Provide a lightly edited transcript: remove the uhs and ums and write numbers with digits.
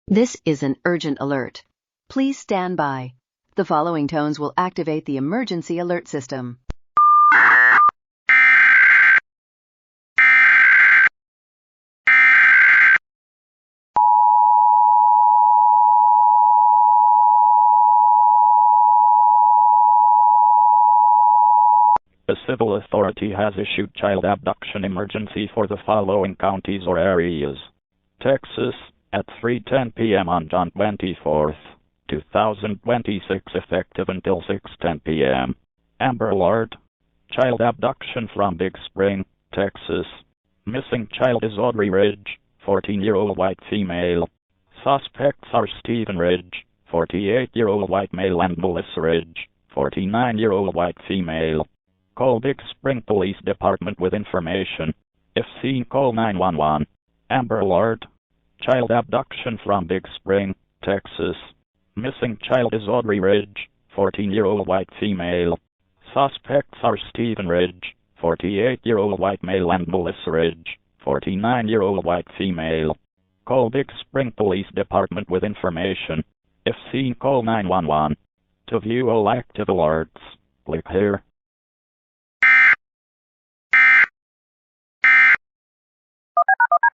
This is an urgent alert. Please stand by. The following tones will activate the emergency alert system. A civil authority has issued child abduction emergency for the following counties or areas. Texas, at 3:10 p.m. on June 24th, 2026, effective until 6:10 p.m. Amber Alert. Child abduction from Big Spring, Texas. Missing child is Audrey Ridge, 14-year-old white female. Suspects are Stephen Ridge, 48-year-old white male, and Melissa Ridge, 49-year-old white female. Call Big Spring Police Department with information. If seen, call 911. Amber Alert. Child abduction from Big Spring, Texas. Missing child is Audrey Ridge, 14-year-old white female. Suspects are Stephen Ridge, 48-year-old white male, and Melissa Ridge, 49-year-old white female. Call Big Spring Police Department with information. If seen, call 911. To view all active alerts, click here.